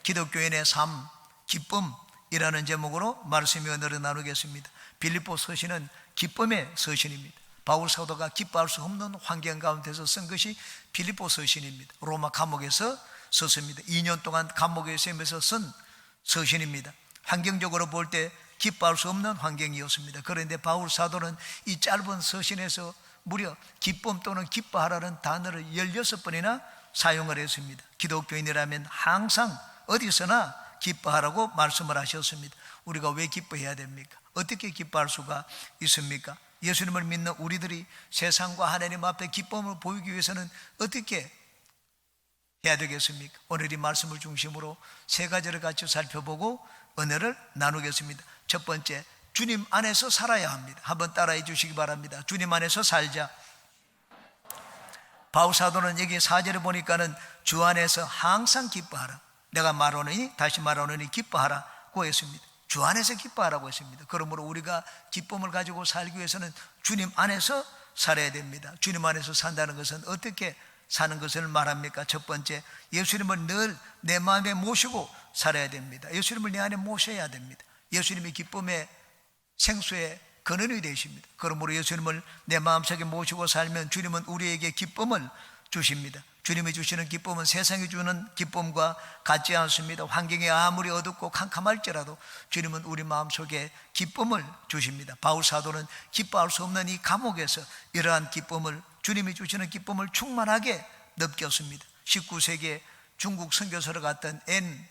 기독교인의 삶, 기쁨이라는 제목으로 말씀의 언어를 나누겠습니다. 빌립보 서신은 기쁨의 서신입니다. 바울 사도가 기뻐할 수 없는 환경 가운데서 쓴 것이 빌립보 서신입니다. 로마 감옥에서 썼습니다. 2년 동안 감옥에 있으면서 쓴 서신입니다. 환경적으로 볼 때 기뻐할 수 없는 환경이었습니다. 그런데 바울 사도는 이 짧은 서신에서 무려 기쁨 또는 기뻐하라는 단어를 16번이나 사용을 했습니다. 기독교인이라면 항상 어디서나 기뻐하라고 말씀을 하셨습니다. 우리가 왜 기뻐해야 됩니까? 어떻게 기뻐할 수가 있습니까? 예수님을 믿는 우리들이 세상과 하나님 앞에 기쁨을 보이기 위해서는 어떻게 해야 되겠습니까? 오늘 이 말씀을 중심으로 세 가지를 같이 살펴보고 은혜를 나누겠습니다. 첫 번째, 주님 안에서 살아야 합니다. 한번 따라해 주시기 바랍니다. 주님 안에서 살자. 바울 사도는 여기 4절에 보니까는 주 안에서 항상 기뻐하라. 내가 말하노니 다시 말하노니 기뻐하라고 했습니다. 주 안에서 기뻐하라고 했습니다. 그러므로 우리가 기쁨을 가지고 살기 위해서는 주님 안에서 살아야 됩니다. 주님 안에서 산다는 것은 어떻게 사는 것을 말합니까? 첫 번째, 예수님을 늘 내 마음에 모시고 살아야 됩니다. 예수님을 내 안에 모셔야 됩니다. 예수님이 기쁨의 생수의 근원이 되십니다. 그러므로 예수님을 내 마음속에 모시고 살면 주님은 우리에게 기쁨을 주십니다. 주님이 주시는 기쁨은 세상이 주는 기쁨과 같지 않습니다. 환경이 아무리 어둡고 캄캄할지라도 주님은 우리 마음속에 기쁨을 주십니다. 바울 사도는 기뻐할 수 없는 이 감옥에서 이러한 기쁨을, 주님이 주시는 기쁨을 충만하게 느꼈습니다. 19세기에 중국 선교사로 갔던 앤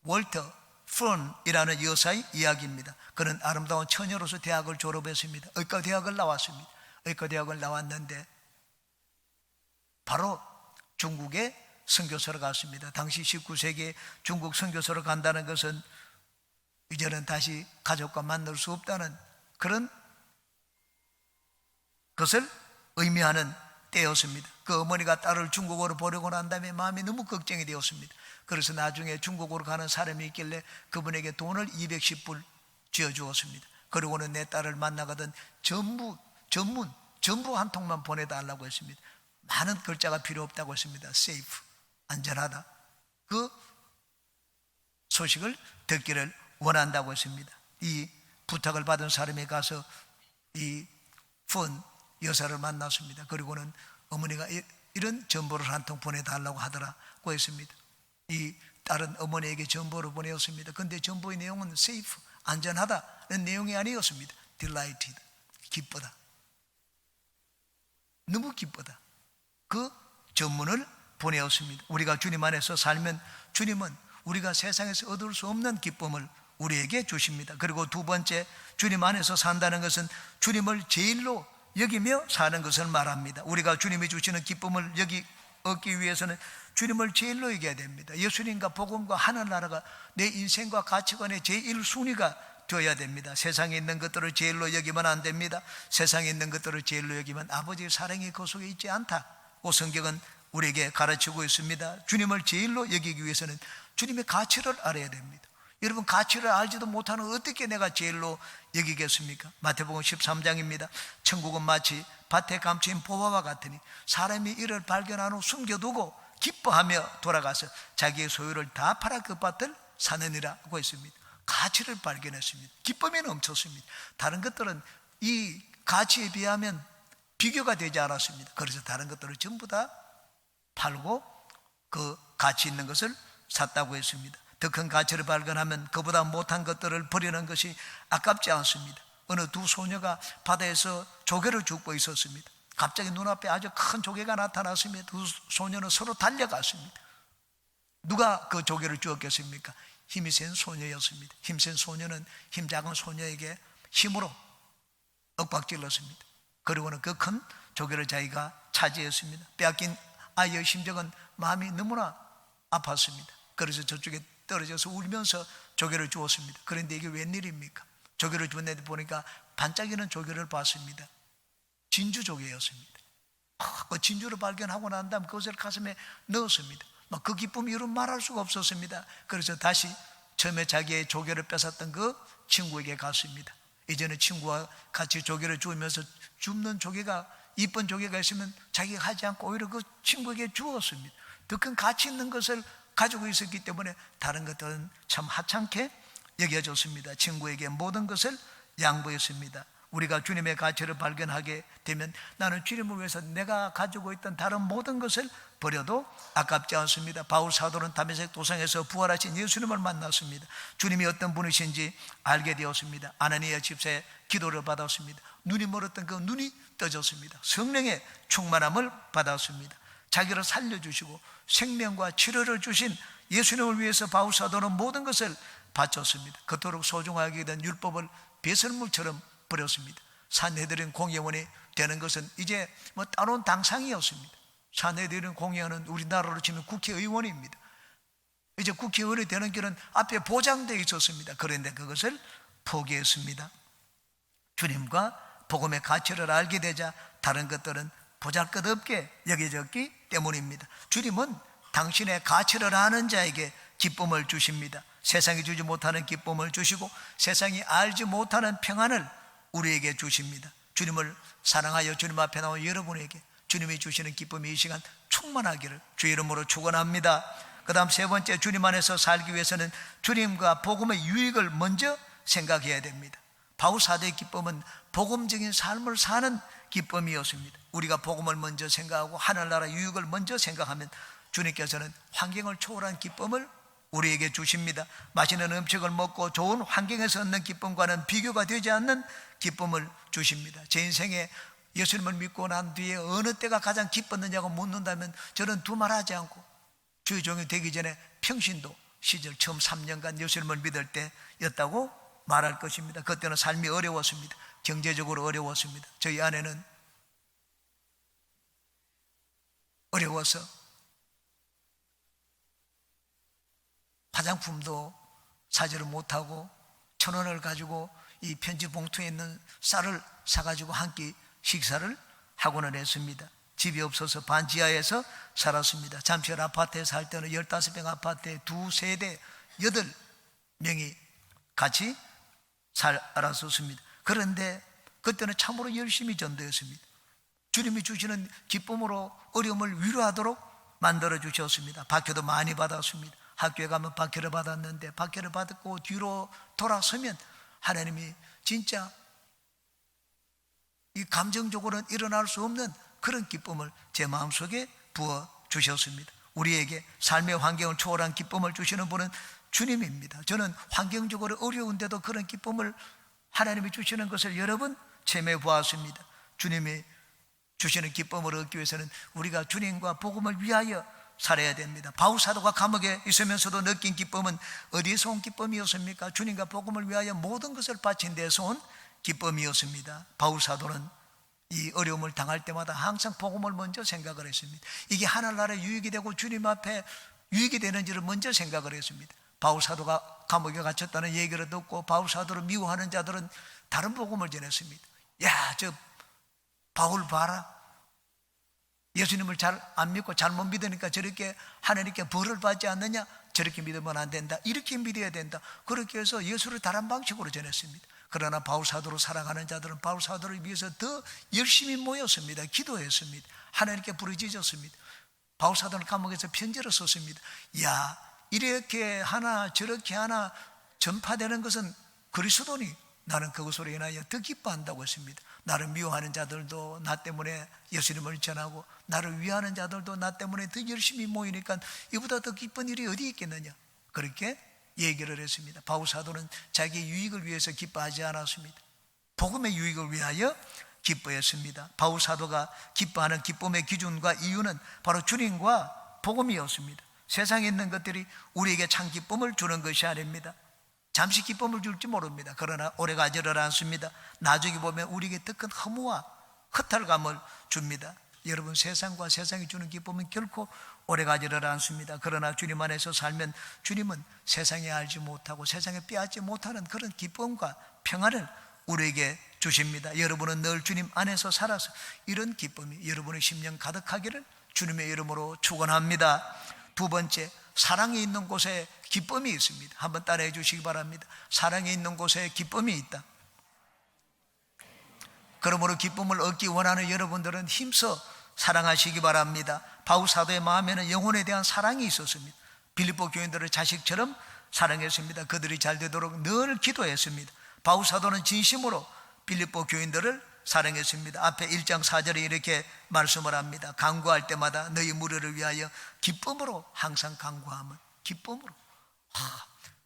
월터 펀이라는 여사의 이야기입니다. 그는 아름다운 처녀로서 대학을 졸업했습니다. 의과대학을 나왔습니다. 의과대학을 나왔는데 바로 중국에 선교사로 갔습니다. 당시 19세기에 중국 선교사로 간다는 것은 이제는 다시 가족과 만날 수 없다는 그런 것을 의미하는 때였습니다. 그 어머니가 딸을 중국으로 보내고 난 다음에 마음이 너무 걱정이 되었습니다. 그래서 나중에 중국으로 가는 사람이 있길래 그분에게 돈을 210불 쥐어주었습니다. 그러고는 내 딸을 만나거든 전부 한 통만 보내달라고 했습니다. 많은 글자가 필요 없다고 했습니다. safe, 안전하다. 그 소식을 듣기를 원한다고 했습니다. 이 부탁을 받은 사람이 가서 이 펀 여사를 만났습니다. 그리고는 어머니가 이런 전보를 한 통 보내달라고 하더라고 했습니다. 이 딸은 어머니에게 전보를 보내었습니다. 그런데 전보의 내용은 safe, 안전하다는 내용이 아니었습니다. delighted, 기쁘다. 너무 기쁘다. 그 전문을 보내었습니다. 우리가 주님 안에서 살면 주님은 우리가 세상에서 얻을 수 없는 기쁨을 우리에게 주십니다. 그리고 두 번째, 주님 안에서 산다는 것은 주님을 제일로 여기며 사는 것을 말합니다. 우리가 주님이 주시는 기쁨을 얻기 위해서는 주님을 제일로 여겨야 됩니다. 예수님과 복음과 하늘나라가 내 인생과 가치관의 제1순위가 되어야 됩니다. 세상에 있는 것들을 제일로 여기면 안 됩니다. 세상에 있는 것들을 제일로 여기면 아버지의 사랑이 그 속에 있지 않다고 성경은 우리에게 가르치고 있습니다. 주님을 제일로 여기기 위해서는 주님의 가치를 알아야 됩니다. 여러분, 가치를 알지도 못하는 어떻게 내가 제일로 여기겠습니까? 마태복음 13장입니다. 천국은 마치 밭에 감추인 보화와 같으니 사람이 이를 발견한 후 숨겨두고 기뻐하며 돌아가서 자기의 소유를 다 팔아 그 밭을 사느니라고 했습니다. 가치를 발견했습니다. 기쁨이 넘쳤습니다. 다른 것들은 이 가치에 비하면 비교가 되지 않았습니다. 그래서 다른 것들을 전부 다 팔고 그 가치 있는 것을 샀다고 했습니다. 더 큰 가치를 발견하면 그보다 못한 것들을 버리는 것이 아깝지 않습니다. 어느 두 소녀가 바다에서 조개를 줍고 있었습니다. 갑자기 눈앞에 아주 큰 조개가 나타났습니다. 두 소녀는 서로 달려갔습니다. 누가 그 조개를 주었겠습니까? 힘이 센 소녀였습니다. 힘센 소녀는 힘 작은 소녀에게 힘으로 윽박질렀습니다. 그리고는 그 큰 조개를 자기가 차지했습니다. 빼앗긴 아이의 심정은 마음이 너무나 아팠습니다. 그래서 저쪽에 떨어져서 울면서 조개를 주었습니다. 그런데 이게 웬일입니까? 조개를 주었는데 보니까 반짝이는 조개를 봤습니다. 진주 조개였습니다. 그 진주를 발견하고 난 다음 그것을 가슴에 넣었습니다. 그 기쁨이 이루 말할 수가 없었습니다. 그래서 다시 처음에 자기의 조개를 뺏었던 그 친구에게 갔습니다. 이제는 친구와 같이 조개를 주면서 줍는 조개가, 이쁜 조개가 있으면 자기가 하지 않고 오히려 그 친구에게 주었습니다. 더 큰 가치 있는 것을 가지고 있었기 때문에 다른 것들은 참 하찮게 여겨졌습니다. 친구에게 모든 것을 양보했습니다. 우리가 주님의 가치를 발견하게 되면 나는 주님을 위해서 내가 가지고 있던 다른 모든 것을 버려도 아깝지 않습니다. 바울 사도는 다메섹 도상에서 부활하신 예수님을 만났습니다. 주님이 어떤 분이신지 알게 되었습니다. 아나니아 집사의 기도를 받았습니다. 눈이 멀었던 그 눈이 떠졌습니다. 성령의 충만함을 받았습니다. 자기를 살려주시고 생명과 치료를 주신 예수님을 위해서 바울 사도는 모든 것을 바쳤습니다. 그토록 소중하게 된 율법을 배설물처럼 버렸습니다. 산헤드린 공회원이 되는 것은 이제 따로 당상이었습니다. 산헤드린 공회원은 우리나라로 치면 국회의원입니다. 이제 국회의원이 되는 길은 앞에 보장되어 있었습니다. 그런데 그것을 포기했습니다. 주님과 복음의 가치를 알게 되자 다른 것들은 보잘것없게 여겨졌기 때문입니다. 주님은 당신의 가치를 아는 자에게 기쁨을 주십니다. 세상이 주지 못하는 기쁨을 주시고 세상이 알지 못하는 평안을 우리에게 주십니다. 주님을 사랑하여 주님 앞에 나온 여러분에게 주님이 주시는 기쁨이 이 시간 충만하기를 주의 이름으로 축원합니다. 그 다음 세 번째, 주님 안에서 살기 위해서는 주님과 복음의 유익을 먼저 생각해야 됩니다. 바울 사도의 기쁨은 복음적인 삶을 사는 기쁨이었습니다. 우리가 복음을 먼저 생각하고 하늘나라 유익을 먼저 생각하면 주님께서는 환경을 초월한 기쁨을 우리에게 주십니다. 맛있는 음식을 먹고 좋은 환경에서 얻는 기쁨과는 비교가 되지 않는 기쁨을 주십니다. 제 인생에 예수님을 믿고 난 뒤에 어느 때가 가장 기뻤느냐고 묻는다면 저는 두말하지 않고 주의 종이 되기 전에 평신도 시절 처음 3년간 예수님을 믿을 때였다고 말할 것입니다. 그때는 삶이 어려웠습니다. 경제적으로 어려웠습니다. 저희 아내는 어려워서 화장품도 사지를 못하고 1,000원을 가지고 이 편지 봉투에 있는 쌀을 사가지고 한 끼 식사를 하고는 했습니다. 집이 없어서 반지하에서 살았습니다. 잠실 아파트에 살 때는 15평 아파트에 2세대 8명이 같이 살았었습니다. 그런데 그때는 참으로 열심히 전도했습니다. 주님이 주시는 기쁨으로 어려움을 위로하도록 만들어 주셨습니다. 박해도 많이 받았습니다. 학교에 가면 박해를 받았는데 박해를 받고 뒤로 돌아서면 하나님이 진짜 이 감정적으로는 일어날 수 없는 그런 기쁨을 제 마음속에 부어 주셨습니다. 우리에게 삶의 환경을 초월한 기쁨을 주시는 분은 주님입니다. 저는 환경적으로 어려운데도 그런 기쁨을 하나님이 주시는 것을 여러 번 체험해 보았습니다. 주님이 주시는 기쁨을 얻기 위해서는 우리가 주님과 복음을 위하여 살아야 됩니다. 바울 사도가 감옥에 있으면서도 느낀 기쁨은 어디서 온 기쁨이었습니까? 주님과 복음을 위하여 모든 것을 바친 데서 온 기쁨이었습니다. 바울 사도는 이 어려움을 당할 때마다 항상 복음을 먼저 생각을 했습니다. 이게 하늘나라에 유익이 되고 주님 앞에 유익이 되는지를 먼저 생각을 했습니다. 바울 사도가 감옥에 갇혔다는 얘기를 듣고 바울 사도를 미워하는 자들은 다른 복음을 전했습니다. 야, 저 바울 봐라. 예수님을 잘 안 믿고 잘못 믿으니까 저렇게 하나님께 벌을 받지 않느냐? 저렇게 믿으면 안 된다. 이렇게 믿어야 된다. 그렇게 해서 예수를 다른 방식으로 전했습니다. 그러나 바울 사도를 사랑하는 자들은 바울 사도를 위해서 더 열심히 모였습니다. 기도했습니다. 하나님께 부르짖었습니다. 바울 사도는 감옥에서 편지를 썼습니다. 야, 이렇게 하나 저렇게 하나 전파되는 것은 그리스도니 나는 그것으로 인하여 더 기뻐한다고 했습니다. 나를 미워하는 자들도 나 때문에 예수님을 전하고 나를 위하는 자들도 나 때문에 더 열심히 모이니까 이보다 더 기쁜 일이 어디 있겠느냐, 그렇게 얘기를 했습니다. 바울 사도는 자기의 유익을 위해서 기뻐하지 않았습니다. 복음의 유익을 위하여 기뻐했습니다. 바울 사도가 기뻐하는 기쁨의 기준과 이유는 바로 주님과 복음이었습니다. 세상에 있는 것들이 우리에게 참 기쁨을 주는 것이 아닙니다. 잠시 기쁨을 줄지 모릅니다. 그러나 오래가지를 않습니다. 나중에 보면 우리에게 더 큰 허무와 허탈감을 줍니다. 여러분, 세상과 세상이 주는 기쁨은 결코 오래가지를 않습니다. 그러나 주님 안에서 살면 주님은 세상에 알지 못하고 세상에 빼앗지 못하는 그런 기쁨과 평안을 우리에게 주십니다. 여러분은 늘 주님 안에서 살아서 이런 기쁨이 여러분의 심령 가득하기를 주님의 이름으로 축원합니다. 두 번째, 사랑이 있는 곳에 기쁨이 있습니다. 한번 따라해 주시기 바랍니다. 사랑이 있는 곳에 기쁨이 있다. 그러므로 기쁨을 얻기 원하는 여러분들은 힘써 사랑하시기 바랍니다. 바울 사도의 마음에는 영혼에 대한 사랑이 있었습니다. 빌립보 교인들을 자식처럼 사랑했습니다. 그들이 잘 되도록 늘 기도했습니다. 바울 사도는 진심으로 빌립보 교인들을 사랑했습니다. 앞에 1장 4절에 이렇게 말씀을 합니다. 간구할 때마다 너희 무리를 위하여 기쁨으로 항상 간구함은, 기쁨으로.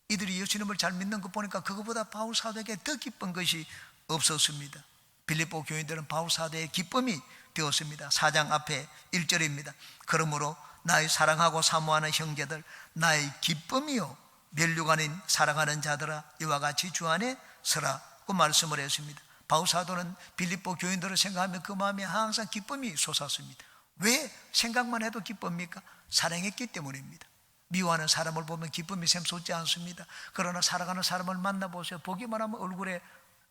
이들이 예수님을 잘 믿는 것 보니까 그것보다 바울 사도에게 더 기쁜 것이 없었습니다. 빌립보 교인들은 바울 사도의 기쁨이 되었습니다. 4장 앞에 1절입니다. 그러므로 나의 사랑하고 사모하는 형제들, 나의 기쁨이요 면류가 아닌 사랑하는 자들아, 이와 같이 주 안에 서라고 말씀을 했습니다. 바울 사도는 빌립보 교인들을 생각하면 그 마음에 항상 기쁨이 솟았습니다. 왜 생각만 해도 기쁩니까? 사랑했기 때문입니다. 미워하는 사람을 보면 기쁨이 샘솟지 않습니다. 그러나 사랑하는 사람을 만나보세요. 보기만 하면 얼굴에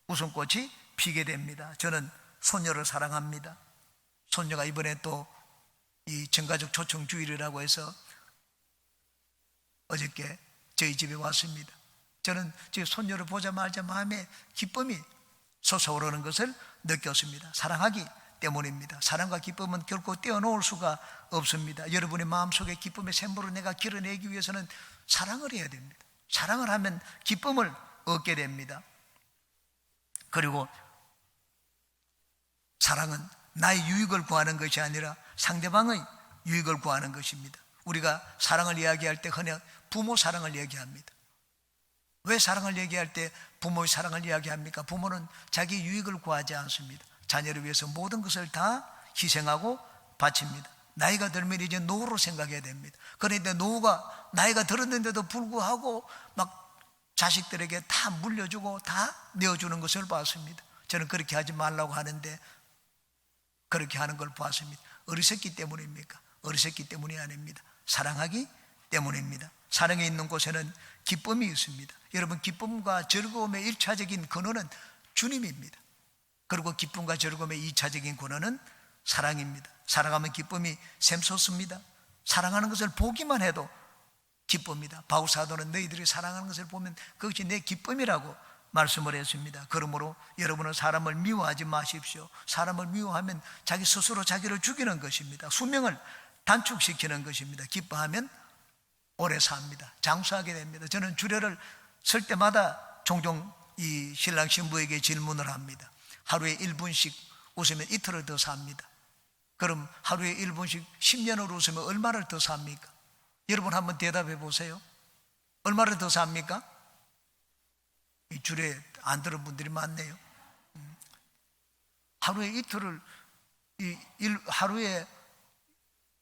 웃음꽃이 피게 됩니다. 저는 손녀를 사랑합니다. 손녀가 이번에 또 이 전가족 초청 주일이라고 해서 어저께 저희 집에 왔습니다. 저는 제 손녀를 보자마자 마음에 기쁨이 솟아오르는 것을 느꼈습니다. 사랑하기 때문입니다. 사랑과 기쁨은 결코 떼어놓을 수가 없습니다. 여러분의 마음속에 기쁨의 샘물을 내가 길어내기 위해서는 사랑을 해야 됩니다. 사랑을 하면 기쁨을 얻게 됩니다. 그리고 사랑은 나의 유익을 구하는 것이 아니라 상대방의 유익을 구하는 것입니다. 우리가 사랑을 이야기할 때 흔히 부모 사랑을 얘기합니다. 왜 사랑을 얘기할 때 부모의 사랑을 이야기합니까? 부모는 자기 유익을 구하지 않습니다. 자녀를 위해서 모든 것을 다 희생하고 바칩니다. 나이가 들면 이제 노후로 생각해야 됩니다. 그런데 노후가 나이가 들었는데도 불구하고 막 자식들에게 다 물려주고 다 내어주는 것을 봤습니다. 저는 그렇게 하지 말라고 하는데 그렇게 하는 걸 봤습니다. 어리석기 때문입니까? 어리석기 때문이 아닙니다. 사랑하기 때문입니다. 사랑에 있는 곳에는 기쁨이 있습니다. 여러분, 기쁨과 즐거움의 1차적인 근원은 주님입니다. 그리고 기쁨과 즐거움의 2차적인 근원은 사랑입니다. 사랑하면 기쁨이 샘솟습니다. 사랑하는 것을 보기만 해도 기쁩니다. 바울 사도는 너희들이 사랑하는 것을 보면 그것이 내 기쁨이라고 말씀을 했습니다. 그러므로 여러분은 사람을 미워하지 마십시오. 사람을 미워하면 자기 스스로 자기를 죽이는 것입니다. 수명을 단축시키는 것입니다. 기뻐하면 오래 삽니다. 장수하게 됩니다. 저는 주례를 쓸 때마다 종종 이 신랑 신부에게 질문을 합니다. 하루에 1분씩 웃으면 이틀을 더 삽니다. 그럼 하루에 1분씩 10년을 웃으면 얼마를 더 삽니까? 여러분 한번 대답해 보세요. 얼마를 더 삽니까? 이 주례 안 들은 분들이 많네요. 하루에 이틀을 하루에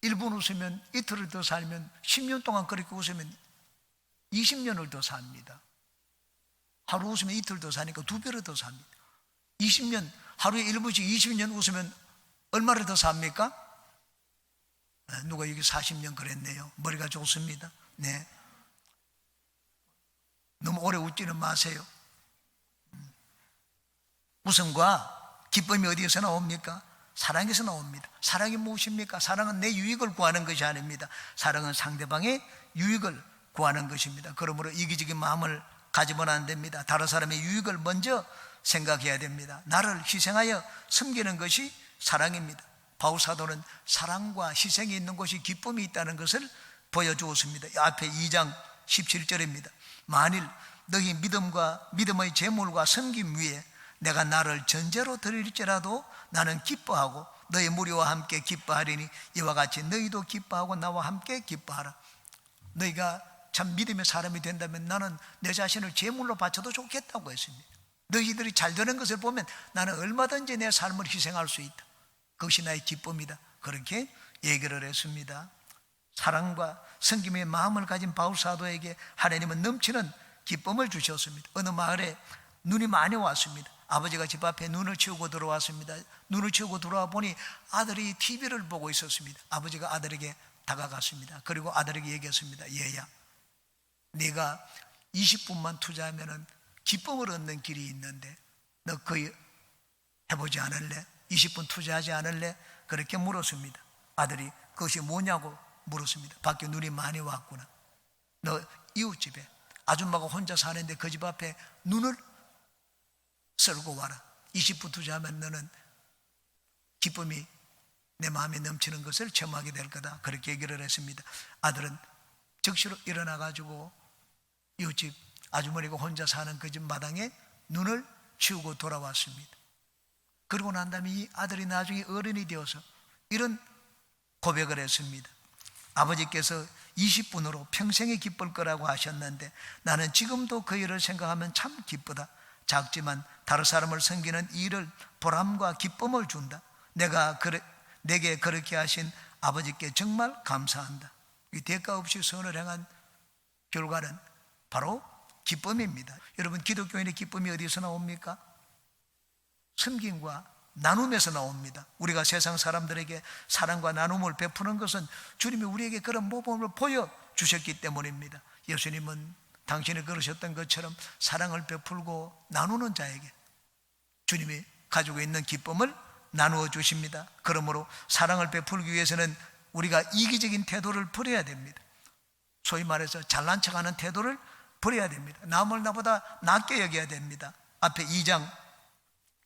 1분 웃으면 이틀을 더 살면 10년 동안 그렇게 웃으면 20년을 더 삽니다. 하루 웃으면 이틀 더 사니까 2배를 더 삽니다. 20년 하루에 1분씩 20년 웃으면 얼마를 더 삽니까? 누가 여기 40년 그랬네요. 머리가 좋습니다. 네. 너무 오래 웃지는 마세요. 웃음과 기쁨이 어디에서 나옵니까? 사랑에서 나옵니다. 사랑이 무엇입니까? 사랑은 내 유익을 구하는 것이 아닙니다. 사랑은 상대방의 유익을 구하는 것입니다. 그러므로 이기적인 마음을 가지면 안 됩니다. 다른 사람의 유익을 먼저 생각해야 됩니다. 나를 희생하여 섬기는 것이 사랑입니다. 바울 사도는 사랑과 희생이 있는 곳이 기쁨이 있다는 것을 보여주었습니다. 앞에 2장 17절입니다. 만일 너희 믿음의 제물과 섬김 위에 내가 나를 전제로 드릴지라도 나는 기뻐하고 너희 무리와 함께 기뻐하리니 이와 같이 너희도 기뻐하고 나와 함께 기뻐하라. 너희가 참 믿음의 사람이 된다면 나는 내 자신을 제물로 바쳐도 좋겠다고 했습니다. 너희들이 잘 되는 것을 보면 나는 얼마든지 내 삶을 희생할 수 있다. 그것이 나의 기쁨이다. 그렇게 얘기를 했습니다. 사랑과 섬김의 마음을 가진 바울 사도에게 하나님은 넘치는 기쁨을 주셨습니다. 어느 마을에 눈이 많이 왔습니다. 아버지가 집 앞에 눈을 치우고 들어왔습니다. 눈을 치우고 들어와 보니 아들이 TV를 보고 있었습니다. 아버지가 아들에게 다가갔습니다. 그리고 아들에게 얘기했습니다. 얘야, 네가 20분만 투자하면 기쁨을 얻는 길이 있는데 너 그거 해보지 않을래? 20분 투자하지 않을래? 그렇게 물었습니다. 아들이 그것이 뭐냐고 물었습니다. 밖에 눈이 많이 왔구나. 너 이웃집에 아줌마가 혼자 사는데 그 집 앞에 눈을 썰고 와라. 20분 투자하면 너는 기쁨이 내 마음에 넘치는 것을 체험하게 될 거다. 그렇게 얘기를 했습니다. 아들은 즉시로 일어나 가지고 이웃집 아주머니가 혼자 사는 그 집 마당에 눈을 치우고 돌아왔습니다. 그러고 난 다음에 이 아들이 나중에 어른이 되어서 이런 고백을 했습니다. 아버지께서 20분으로 평생에 기쁠 거라고 하셨는데 나는 지금도 그 일을 생각하면 참 기쁘다. 작지만 다른 사람을 섬기는 이 일을 보람과 기쁨을 준다. 내게 그렇게 하신 아버지께 정말 감사한다. 이 대가 없이 선을 행한 결과는 바로 기쁨입니다. 여러분, 기독교인의 기쁨이 어디서 나옵니까? 섬김과 나눔에서 나옵니다. 우리가 세상 사람들에게 사랑과 나눔을 베푸는 것은 주님이 우리에게 그런 모범을 보여주셨기 때문입니다. 예수님은 당신이 그러셨던 것처럼 사랑을 베풀고 나누는 자에게 주님이 가지고 있는 기쁨을 나누어 주십니다. 그러므로 사랑을 베풀기 위해서는 우리가 이기적인 태도를 버려야 됩니다. 소위 말해서 잘난 척하는 태도를 버려야 됩니다. 남을 나보다 낫게 여겨야 됩니다. 앞에 2장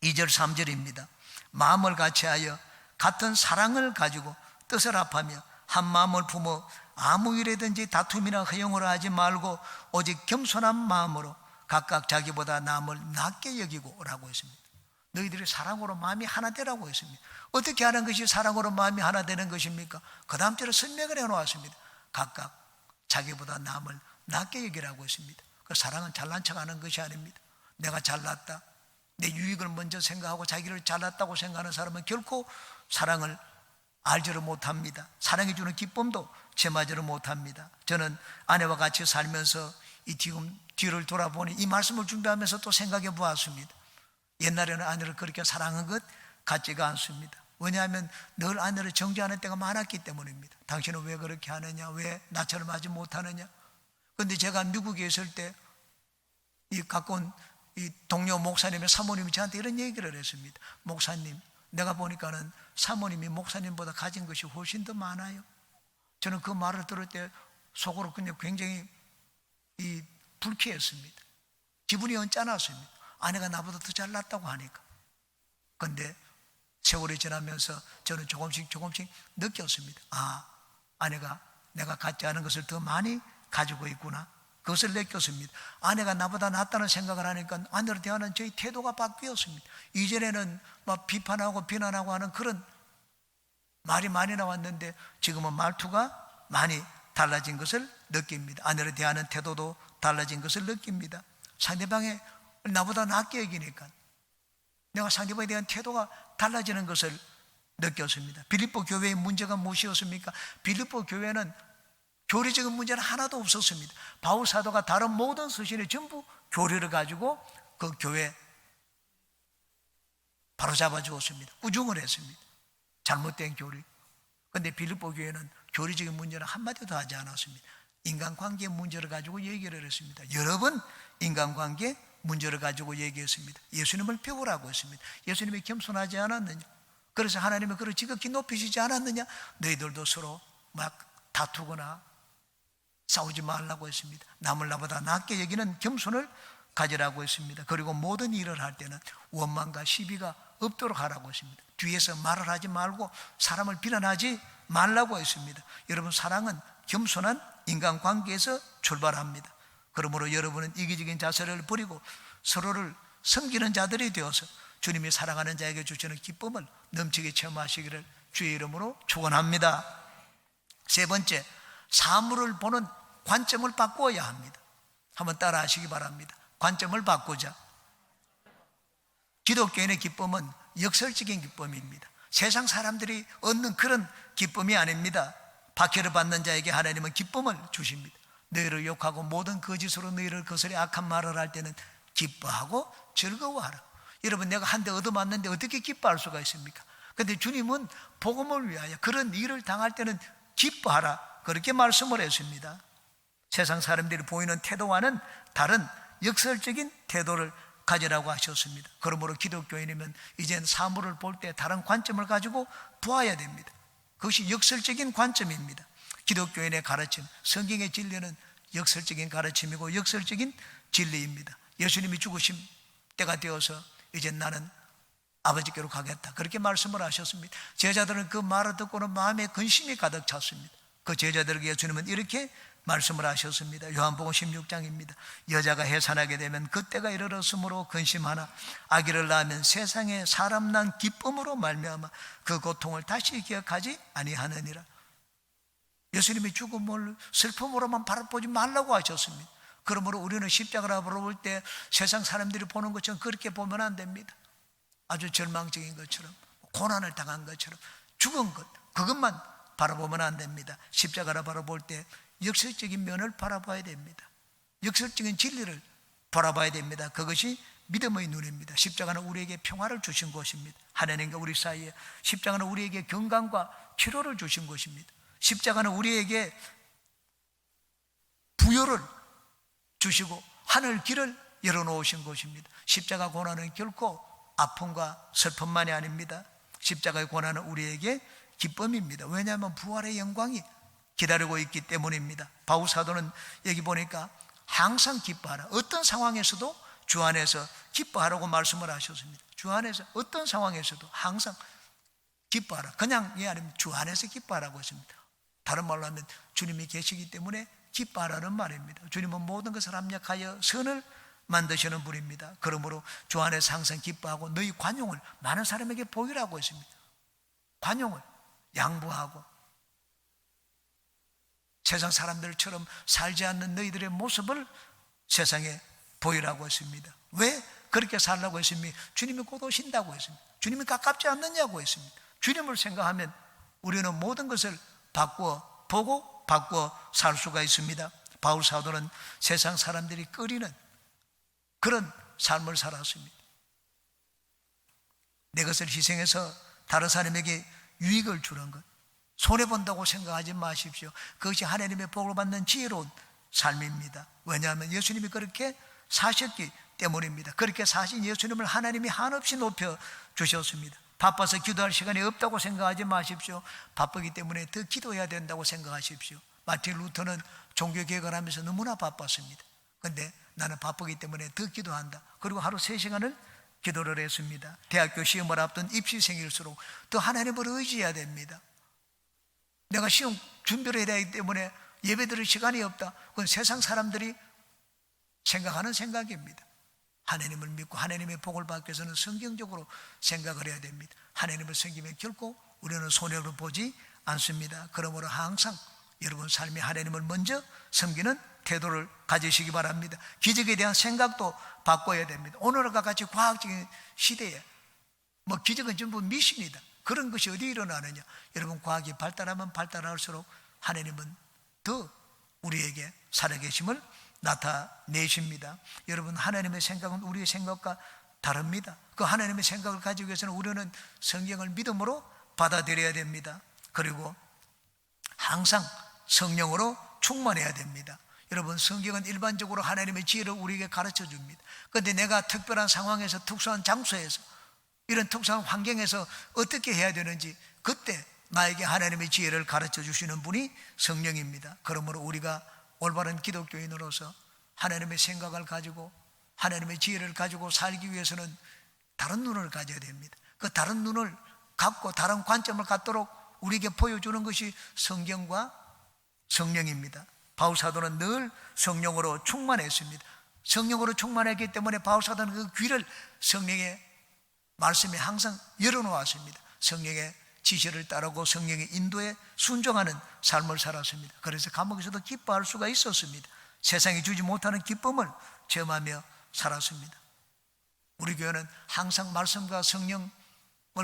2절 3절입니다. 마음을 같이하여 같은 사랑을 가지고 뜻을 합하며 한 마음을 품어 아무 일에든지 다툼이나 허용을 하지 말고 오직 겸손한 마음으로 각각 자기보다 남을 낫게 여기고 라고 했습니다. 너희들이 사랑으로 마음이 하나 되라고 했습니다. 어떻게 하는 것이 사랑으로 마음이 하나 되는 것입니까? 그 다음 절에 설명을 해놓았습니다. 각각 자기보다 남을 낫게 여기라고 했습니다. 그 사랑은 잘난 척하는 것이 아닙니다. 내가 잘났다, 내 유익을 먼저 생각하고 자기를 잘났다고 생각하는 사람은 결코 사랑을 알지를 못합니다. 사랑이 주는 기쁨도 체맞이를 못합니다. 저는 아내와 같이 살면서 이 뒤를 돌아보니 이 말씀을 준비하면서 또 생각해 보았습니다. 옛날에는 아내를 그렇게 사랑한 것 같지가 않습니다. 왜냐하면 늘 아내를 정죄하는 때가 많았기 때문입니다. 당신은 왜 그렇게 하느냐, 왜 나처럼 하지 못하느냐. 그런데 제가 미국에 있을 때 이 가까운 이 동료 목사님의 사모님이 저한테 이런 얘기를 했습니다. 목사님, 내가 보니까는 사모님이 목사님보다 가진 것이 훨씬 더 많아요. 저는 그 말을 들을 때 속으로 그냥 굉장히 불쾌했습니다. 기분이 언짢았습니다. 아내가 나보다 더 잘났다고 하니까. 그런데 세월이 지나면서 저는 조금씩 느꼈습니다. 아내가 내가 갖지 않은 것을 더 많이 가지고 있구나. 그것을 느꼈습니다. 아내가 나보다 낫다는 생각을 하니까 아내를 대하는 저희 태도가 바뀌었습니다. 이전에는 막 비판하고 비난하고 하는 그런 말이 많이 나왔는데 지금은 말투가 많이 달라진 것을 느낍니다. 아내를 대하는 태도도 달라진 것을 느낍니다. 상대방이 나보다 낫게 여기니까 내가 상대방에 대한 태도가 달라지는 것을 느꼈습니다. 빌립보 교회의 문제가 무엇이었습니까? 빌립보 교회는 교리적인 문제는 하나도 없었습니다. 바울 사도가 다른 모든 서신에 전부 교리를 가지고 그 교회 바로잡아 주었습니다. 꾸중을 했습니다. 잘못된 교리. 그런데 빌립보 교회는 교리적인 문제는 한마디도 하지 않았습니다. 인간관계의 문제를 가지고 얘기를 했습니다. 여러 번 인간관계 문제를 가지고 얘기했습니다. 예수님을 배우라고 했습니다. 예수님이 겸손하지 않았느냐? 그래서 하나님은 그를 지극히 높이시지 않았느냐? 너희들도 서로 막 다투거나 싸우지 말라고 했습니다. 남을 나보다 낫게 여기는 겸손을 가지라고 했습니다. 그리고 모든 일을 할 때는 원망과 시비가 없도록 하라고 했습니다. 뒤에서 말을 하지 말고 사람을 비난하지 말라고 했습니다. 여러분, 사랑은 겸손한 인간관계에서 출발합니다. 그러므로 여러분은 이기적인 자세를 버리고 서로를 섬기는 자들이 되어서 주님이 사랑하는 자에게 주시는 기쁨을 넘치게 체험하시기를 주의 이름으로 축원합니다. 세 번째, 사물을 보는 관점을 바꾸어야 합니다. 한번 따라 하시기 바랍니다. 관점을 바꾸자. 기독교인의 기쁨은 역설적인 기쁨입니다. 세상 사람들이 얻는 그런 기쁨이 아닙니다. 박해를 받는 자에게 하나님은 기쁨을 주십니다. 너희를 욕하고 모든 거짓으로 너희를 거스려 악한 말을 할 때는 기뻐하고 즐거워하라. 여러분, 내가 한 대 얻어맞는데 어떻게 기뻐할 수가 있습니까? 그런데 주님은 복음을 위하여 그런 일을 당할 때는 기뻐하라, 그렇게 말씀을 했습니다. 세상 사람들이 보이는 태도와는 다른 역설적인 태도를 가지라고 하셨습니다. 그러므로 기독교인이면 이젠 사물을 볼 때 다른 관점을 가지고 보아야 됩니다. 그것이 역설적인 관점입니다. 기독교인의 가르침, 성경의 진리는 역설적인 가르침이고 역설적인 진리입니다. 예수님이 죽으신 때가 되어서 이제 나는 아버지께로 가겠다, 그렇게 말씀을 하셨습니다. 제자들은 그 말을 듣고는 마음에 근심이 가득 찼습니다. 그 제자들에게 예수님은 이렇게 말씀을 하셨습니다. 요한복음 16장입니다. 여자가 해산하게 되면 그때가 이르렀으므로 근심하나 아기를 낳으면 세상에 사람 난 기쁨으로 말미암아 그 고통을 다시 기억하지 아니하느니라. 예수님이 죽음을 슬픔으로만 바라보지 말라고 하셨습니다. 그러므로 우리는 십자가를 바라볼 때 세상 사람들이 보는 것처럼 그렇게 보면 안 됩니다. 아주 절망적인 것처럼, 고난을 당한 것처럼, 죽은 것, 그것만 바라보면 안 됩니다. 십자가를 바라볼 때 역설적인 면을 바라봐야 됩니다. 역설적인 진리를 바라봐야 됩니다. 그것이 믿음의 눈입니다. 십자가는 우리에게 평화를 주신 것입니다. 하나님과 우리 사이에 십자가는 우리에게 건강과 치료를 주신 것입니다. 십자가는 우리에게 부여를 주시고 하늘 길을 열어놓으신 것입니다. 십자가 고난은 결코 아픔과 슬픔만이 아닙니다. 십자가의 고난은 우리에게 기쁨입니다. 왜냐하면 부활의 영광이 기다리고 있기 때문입니다. 바울 사도는 여기 보니까 항상 기뻐하라. 어떤 상황에서도 주 안에서 기뻐하라고 말씀을 하셨습니다. 주 안에서 어떤 상황에서도 항상 기뻐하라. 그냥 이 아니면 주 안에서 기뻐하라고 했습니다. 다른 말로 하면 주님이 계시기 때문에 기뻐하라는 말입니다. 주님은 모든 것을 합력하여 선을 만드시는 분입니다. 그러므로 주 안에서 항상 기뻐하고 너희 관용을 많은 사람에게 보이라고 했습니다. 관용을 양보하고 세상 사람들처럼 살지 않는 너희들의 모습을 세상에 보이라고 했습니다. 왜 그렇게 살라고 했습니까? 주님이 곧 오신다고 했습니다. 주님이 가깝지 않느냐고 했습니다. 주님을 생각하면 우리는 모든 것을 바꾸어 보고 바꾸어 살 수가 있습니다. 바울 사도는 세상 사람들이 꺼리는 그런 삶을 살았습니다. 내 것을 희생해서 다른 사람에게 유익을 주는 것, 손해본다고 생각하지 마십시오. 그것이 하나님의 복을 받는 지혜로운 삶입니다. 왜냐하면 예수님이 그렇게 사셨기 때문입니다. 그렇게 사신 예수님을 하나님이 한없이 높여주셨습니다. 바빠서 기도할 시간이 없다고 생각하지 마십시오. 바쁘기 때문에 더 기도해야 된다고 생각하십시오. 마틴 루터는 종교개혁을 하면서 너무나 바빴습니다. 그런데 나는 바쁘기 때문에 더 기도한다. 그리고 하루 3시간을 기도를 했습니다. 대학교 시험을 앞둔 입시생일수록 더 하나님을 의지해야 됩니다. 내가 시험 준비를 해야 하기 때문에 예배 드릴 시간이 없다. 그건 세상 사람들이 생각하는 생각입니다. 하나님을 믿고 하나님의 복을 받기 위해서는 성경적으로 생각을 해야 됩니다. 하나님을 섬기면 결코 우리는 손해를 보지 않습니다. 그러므로 항상 여러분 삶에 하나님을 먼저 섬기는 태도를 가지시기 바랍니다. 기적에 대한 생각도 바꿔야 됩니다. 오늘과 같이 과학적인 시대에 기적은 전부 미신이다. 그런 것이 어디 일어나느냐? 여러분 과학이 발달하면 발달할수록 하나님은 더 우리에게 살아계심을 나타내십니다. 여러분 하나님의 생각은 우리의 생각과 다릅니다. 그 하나님의 생각을 가지기 위해서는 우리는 성경을 믿음으로 받아들여야 됩니다. 그리고 항상 성령으로 충만해야 됩니다. 여러분 성경은 일반적으로 하나님의 지혜를 우리에게 가르쳐 줍니다. 그런데 내가 특별한 상황에서 특수한 장소에서 이런 특수한 환경에서 어떻게 해야 되는지 그때 나에게 하나님의 지혜를 가르쳐 주시는 분이 성령입니다. 그러므로 우리가 올바른 기독교인으로서 하나님의 생각을 가지고 하나님의 지혜를 가지고 살기 위해서는 다른 눈을 가져야 됩니다. 그 다른 눈을 갖고 다른 관점을 갖도록 우리에게 보여주는 것이 성경과 성령입니다. 바울 사도는 늘 성령으로 충만했습니다. 성령으로 충만했기 때문에 바울 사도는 그 귀를 성령의 말씀에 항상 열어놓았습니다. 성령의 지시를 따르고 성령의 인도에 순종하는 삶을 살았습니다. 그래서 감옥에서도 기뻐할 수가 있었습니다. 세상이 주지 못하는 기쁨을 체험하며 살았습니다. 우리 교회는 항상 말씀과 성령을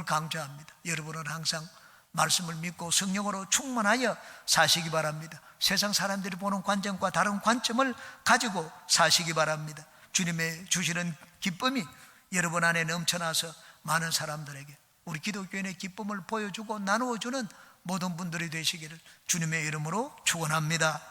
강조합니다. 여러분은 항상 말씀을 믿고 성령으로 충만하여 사시기 바랍니다. 세상 사람들이 보는 관점과 다른 관점을 가지고 사시기 바랍니다. 주님의 주시는 기쁨이 여러분 안에 넘쳐나서 많은 사람들에게 우리 기독교인의 기쁨을 보여주고 나누어주는 모든 분들이 되시기를 주님의 이름으로 축원합니다.